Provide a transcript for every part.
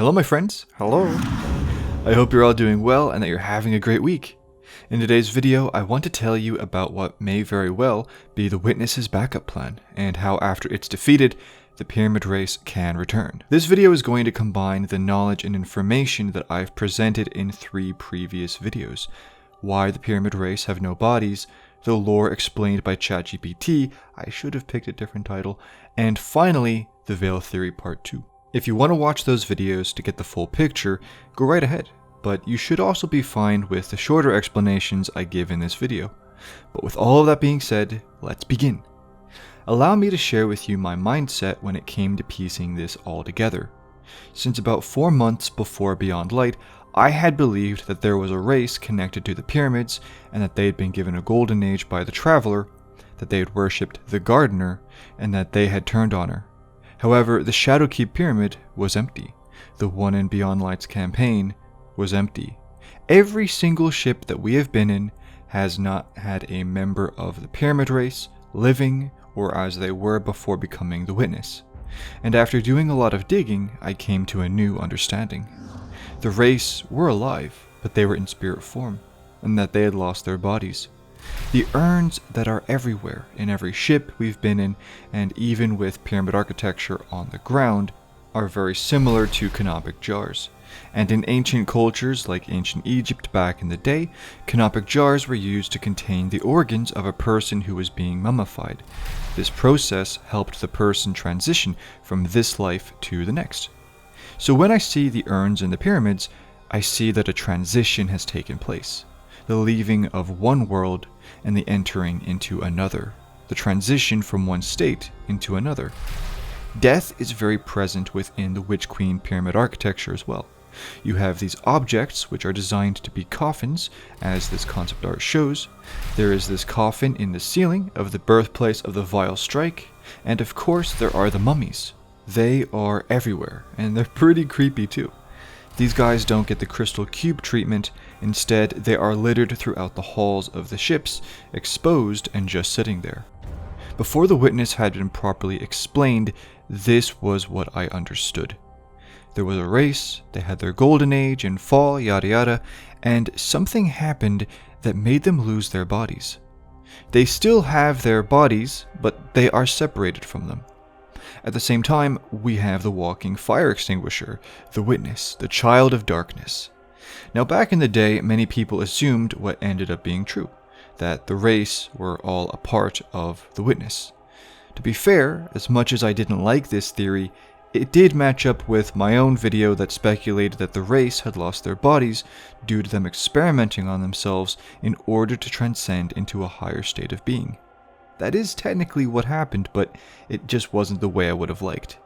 Hello my friends, hello. I hope you're all doing well and that you're having a great week. In today's video, I want to tell you about what may very well be the Witness's backup plan, and how after it's defeated, the Pyramid Race can return. This video is going to combine the knowledge and information that I've presented in 3 previous videos. Why the Pyramid Race have no bodies, the lore explained by ChatGPT, I should have picked a different title, and finally, the Veil Theory Part 2. If you want to watch those videos to get the full picture, go right ahead, but you should also be fine with the shorter explanations I give in this video. But with all of that being said, let's begin. Allow me to share with you my mindset when it came to piecing this all together. Since about 4 months before Beyond Light, I had believed that there was a race connected to the pyramids and that they had been given a golden age by the Traveler, that they had worshipped the Gardener, and that they had turned on her. However, the Shadowkeep Pyramid was empty. The one in Beyond Light's campaign was empty. Every single ship that we have been in has not had a member of the Pyramid Race, living or as they were before becoming the Witness. And after doing a lot of digging, I came to a new understanding. The race were alive, but they were in spirit form, and that they had lost their bodies. The urns that are everywhere, in every ship we've been in, and even with pyramid architecture on the ground, are very similar to canopic jars. And in ancient cultures like ancient Egypt back in the day, canopic jars were used to contain the organs of a person who was being mummified. This process helped the person transition from this life to the next. So when I see the urns in the pyramids, I see that a transition has taken place. The leaving of one world and the entering into another. The transition from one state into another. Death is very present within the Witch Queen pyramid architecture as well. You have these objects which are designed to be coffins, as this concept art shows. There is this coffin in the ceiling of the birthplace of the Vile Strike, and of course there are the mummies. They are everywhere, and they're pretty creepy too. These guys don't get the crystal cube treatment, instead they are littered throughout the halls of the ships, exposed and just sitting there. Before the Witness had been properly explained, this was what I understood. There was a race, they had their golden age and fall, yada yada, and something happened that made them lose their bodies. They still have their bodies, but they are separated from them. At the same time, we have the walking fire extinguisher, the Witness, the child of darkness. Now back in the day, many people assumed what ended up being true, that the race were all a part of the Witness. To be fair, as much as I didn't like this theory, it did match up with my own video that speculated that the race had lost their bodies due to them experimenting on themselves in order to transcend into a higher state of being. That is technically what happened, but it just wasn't the way I would have liked.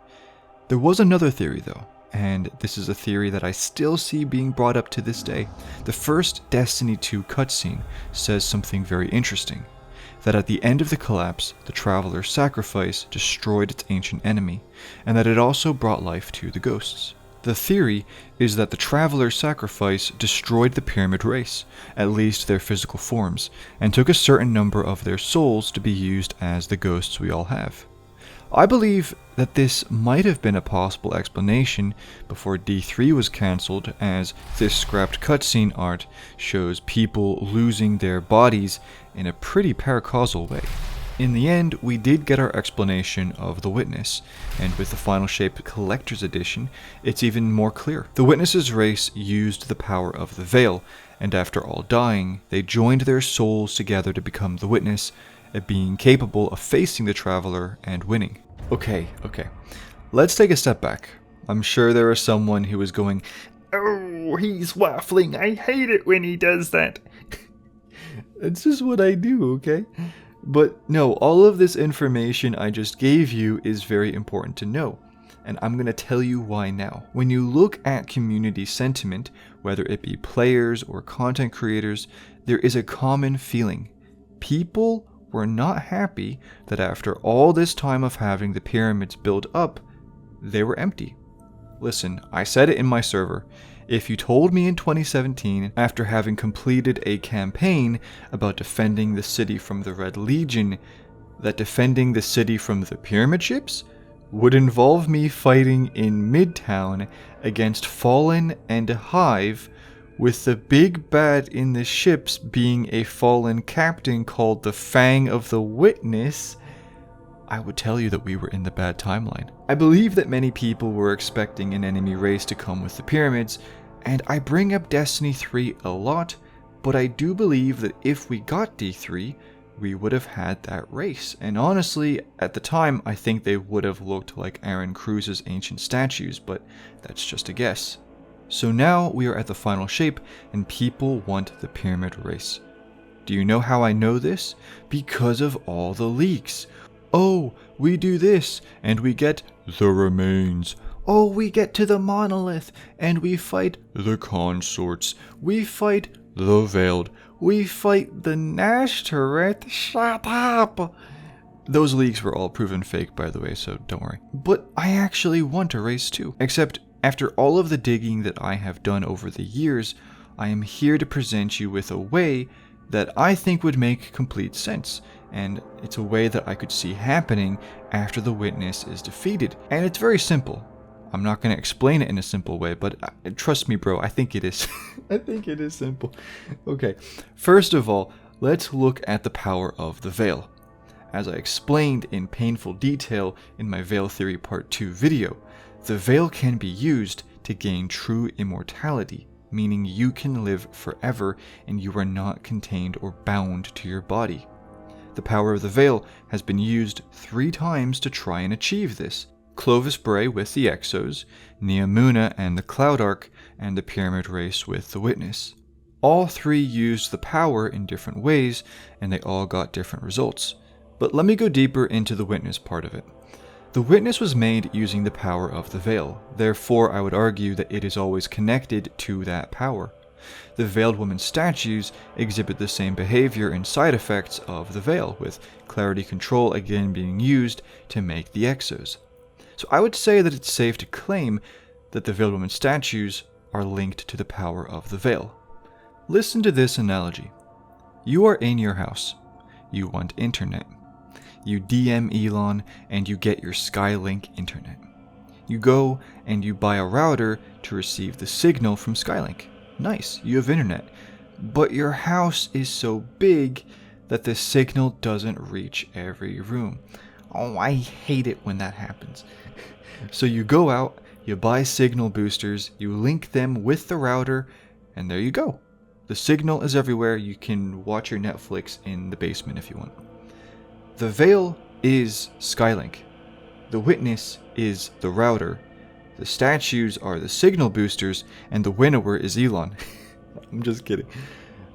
There was another theory though, and this is a theory that I still see being brought up to this day. The first Destiny 2 cutscene says something very interesting, that at the end of the collapse, the Traveler's sacrifice destroyed its ancient enemy, and that it also brought life to the ghosts. The theory is that the Traveler's sacrifice destroyed the Pyramid Race, at least their physical forms, and took a certain number of their souls to be used as the ghosts we all have. I believe that this might have been a possible explanation before D3 was cancelled, as this scrapped cutscene art shows people losing their bodies in a pretty paracausal way. In the end, we did get our explanation of the Witness, and with the Final Shape Collector's Edition, it's even more clear. The Witness's race used the power of the Veil, and after all dying, they joined their souls together to become the Witness, a being capable of facing the Traveler and winning. Okay, let's take a step back. I'm sure there is someone who is going, "Oh, he's waffling, I hate it when he does that." It's just what I do, okay? But no, all of this information I just gave you is very important to know, and I'm going to tell you why now. When you look at community sentiment, whether it be players or content creators, there is a common feeling. People were not happy that after all this time of having the pyramids built up, they were empty. Listen, I said it in my server. If you told me in 2017, after having completed a campaign about defending the city from the Red Legion, that defending the city from the pyramid ships would involve me fighting in Midtown against Fallen and Hive, with the big bad in the ships being a fallen captain called the Fang of the Witness, I would tell you that we were in the bad timeline. I believe that many people were expecting an enemy race to come with the pyramids, and I bring up Destiny 3 a lot, but I do believe that if we got D3, we would have had that race. And honestly, at the time, I think they would have looked like Aaron Cruz's ancient statues, but that's just a guess. So now we are at the final shape, and people want the pyramid race. Do you know how I know this? Because of all the leaks. Oh, we do this, and we get the remains. Oh, we get to the monolith, and we fight the consorts. We fight the veiled. We fight the Nash turret. Shut up! Those leaks were all proven fake, by the way, so don't worry. But I actually want a race too. Except, after all of the digging that I have done over the years, I am here to present you with a way that I think would make complete sense. And it's a way that I could see happening after the witness is defeated. And it's very simple. I'm not going to explain it in a simple way, but trust me, bro, I think it is. I think it is simple. Okay, first of all, let's look at the power of the veil. As I explained in painful detail in my Veil Theory Part 2 video, the veil can be used to gain true immortality, meaning you can live forever and you are not contained or bound to your body. The power of the veil has been used 3 times to try and achieve this. Clovis Bray with the Exos, Neomuna and the Cloud Ark, and the Pyramid Race with the Witness. All 3 used the power in different ways, and they all got different results. But let me go deeper into the Witness part of it. The Witness was made using the power of the veil, therefore I would argue that it is always connected to that power. The Veiled Woman statues exhibit the same behavior and side effects of the veil, with clarity control again being used to make the Exos. So I would say that it's safe to claim that the Veiled Woman statues are linked to the power of the veil. Listen to this analogy. You are in your house. You want internet. You DM Elon and you get your Skylink internet. You go and you buy a router to receive the signal from Skylink. Nice, you have internet. But your house is so big that the signal doesn't reach every room. Oh, I hate it when that happens. So you go out, you buy signal boosters, you link them with the router, and there you go. The signal is everywhere. You can watch your Netflix in the basement if you want. The veil is Skylink. The Witness is the router. The statues are the signal boosters, and the winnower is Elon. I'm just kidding.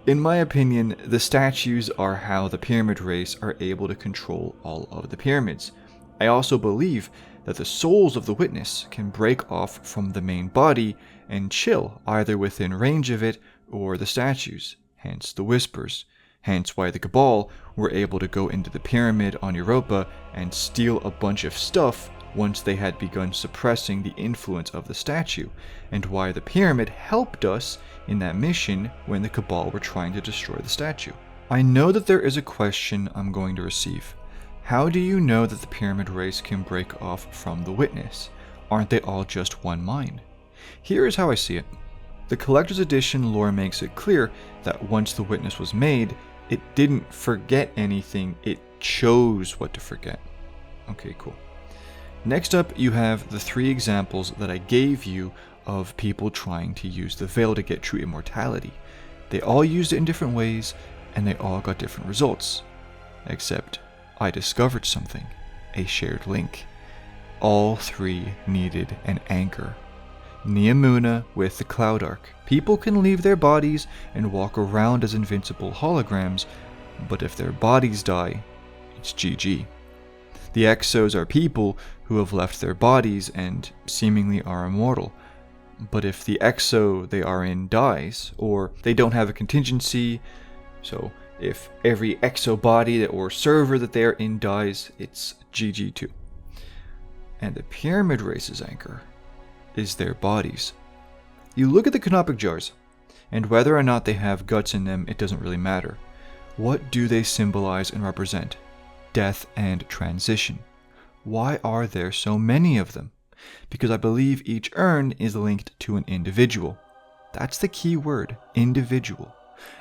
In my opinion, the statues are how the pyramid race are able to control all of the pyramids. I also believe that the souls of the Witness can break off from the main body and chill either within range of it or the statues, hence the Whispers. Hence why the Cabal were able to go into the pyramid on Europa and steal a bunch of stuff once they had begun suppressing the influence of the statue, and why the pyramid helped us in that mission when the Cabal were trying to destroy the statue. I know that there is a question I'm going to receive. How do you know that the pyramid race can break off from the Witness? Aren't they all just one mind? Here is how I see it. The Collector's Edition lore makes it clear that once the Witness was made, it didn't forget anything, it chose what to forget. Okay, cool. Next up, you have the 3 examples that I gave you of people trying to use the veil to get true immortality. They all used it in different ways, and they all got different results. Except, I discovered something. A shared link. All 3 needed an anchor. Neomuna with the Cloud Ark. People can leave their bodies and walk around as invincible holograms, but if their bodies die, it's GG. The Exos are people who have left their bodies and seemingly are immortal. But if the Exo they are in dies, or they don't have a contingency, so if every Exo body or server that they are in dies, it's GG too. And the Pyramid Race's anchor is their bodies. You look at the canopic jars, and whether or not they have guts in them, it doesn't really matter. What do they symbolize and represent? Death and transition. Why are there so many of them? Because I believe each urn is linked to an individual. That's the key word, individual.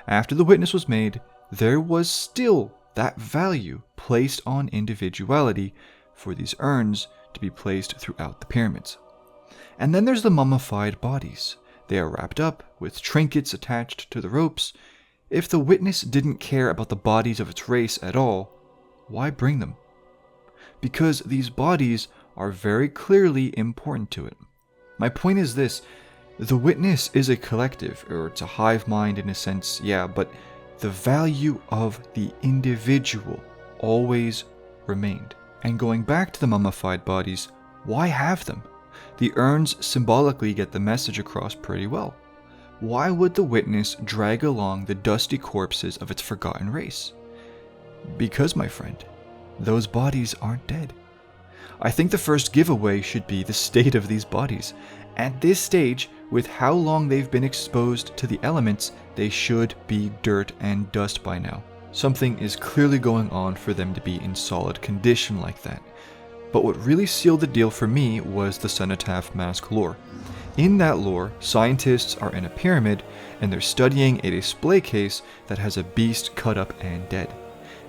After the witness was made, there was still that value placed on individuality for these urns to be placed throughout the pyramids. And then there's the mummified bodies. They are wrapped up with trinkets attached to the ropes. If the witness didn't care about the bodies of its race at all, why bring them? Because these bodies are very clearly important to it. My point is this: the witness is a collective, or it's a hive mind in a sense, yeah, but the value of the individual always remained. And going back to the mummified bodies, why have them? The urns symbolically get the message across pretty well. Why would the witness drag along the dusty corpses of its forgotten race? Because, my friend, those bodies aren't dead. I think the first giveaway should be the state of these bodies. At this stage, with how long they've been exposed to the elements, they should be dirt and dust by now. Something is clearly going on for them to be in solid condition like that. But what really sealed the deal for me was the cenotaph mask lore. In that lore, scientists are in a pyramid and they're studying a display case that has a beast cut up and dead.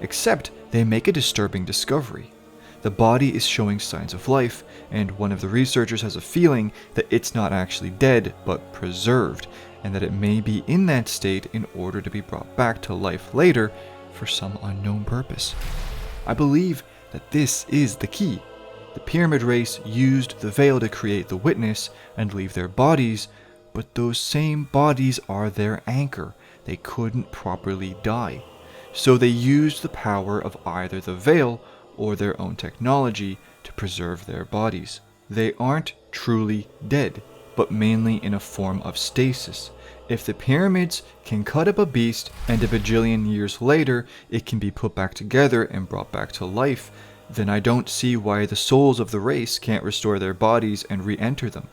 Except they make a disturbing discovery. The body is showing signs of life, and one of the researchers has a feeling that it's not actually dead, but preserved, and that it may be in that state in order to be brought back to life later for some unknown purpose. I believe that this is the key. The pyramid race used the veil to create the witness and leave their bodies, but those same bodies are their anchor. They couldn't properly die. So they used the power of either the veil or their own technology to preserve their bodies. They aren't truly dead, but mainly in a form of stasis. If the pyramids can cut up a beast and a bajillion years later it can be put back together and brought back to life, then I don't see why the souls of the race can't restore their bodies and re-enter them.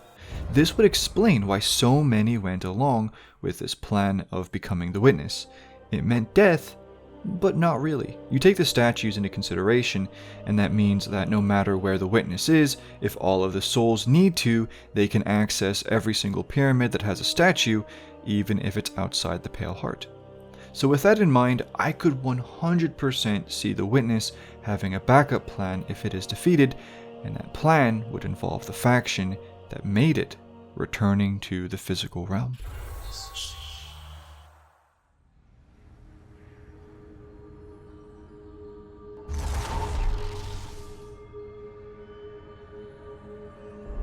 This would explain why so many went along with this plan of becoming the witness. It meant death, but not really. You take the statues into consideration, and that means that no matter where the witness is, if all of the souls need to, they can access every single pyramid that has a statue, even if it's outside the Pale Heart. So with that in mind, I could 100% see the witness having a backup plan if it is defeated, and that plan would involve the faction that made it returning to the physical realm.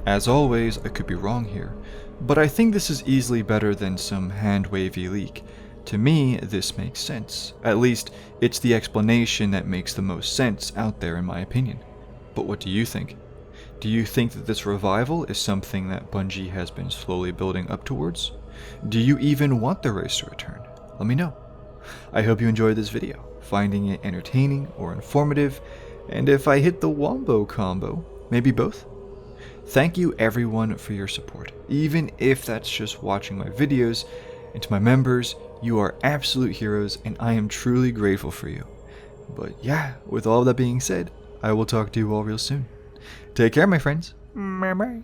As always, I could be wrong here, but I think this is easily better than some hand-wavy leak. To me, this makes sense. At least, it's the explanation that makes the most sense out there in my opinion. But what do you think? Do you think that this revival is something that Bungie has been slowly building up towards? Do you even want the race to return? Let me know. I hope you enjoyed this video, finding it entertaining or informative, and if I hit the wombo combo, maybe both? Thank you everyone for your support, even if that's just watching my videos. And to my members, you are absolute heroes and I am truly grateful for you. But yeah, with all that being said, I will talk to you all real soon. Take care, my friends. Bye-bye.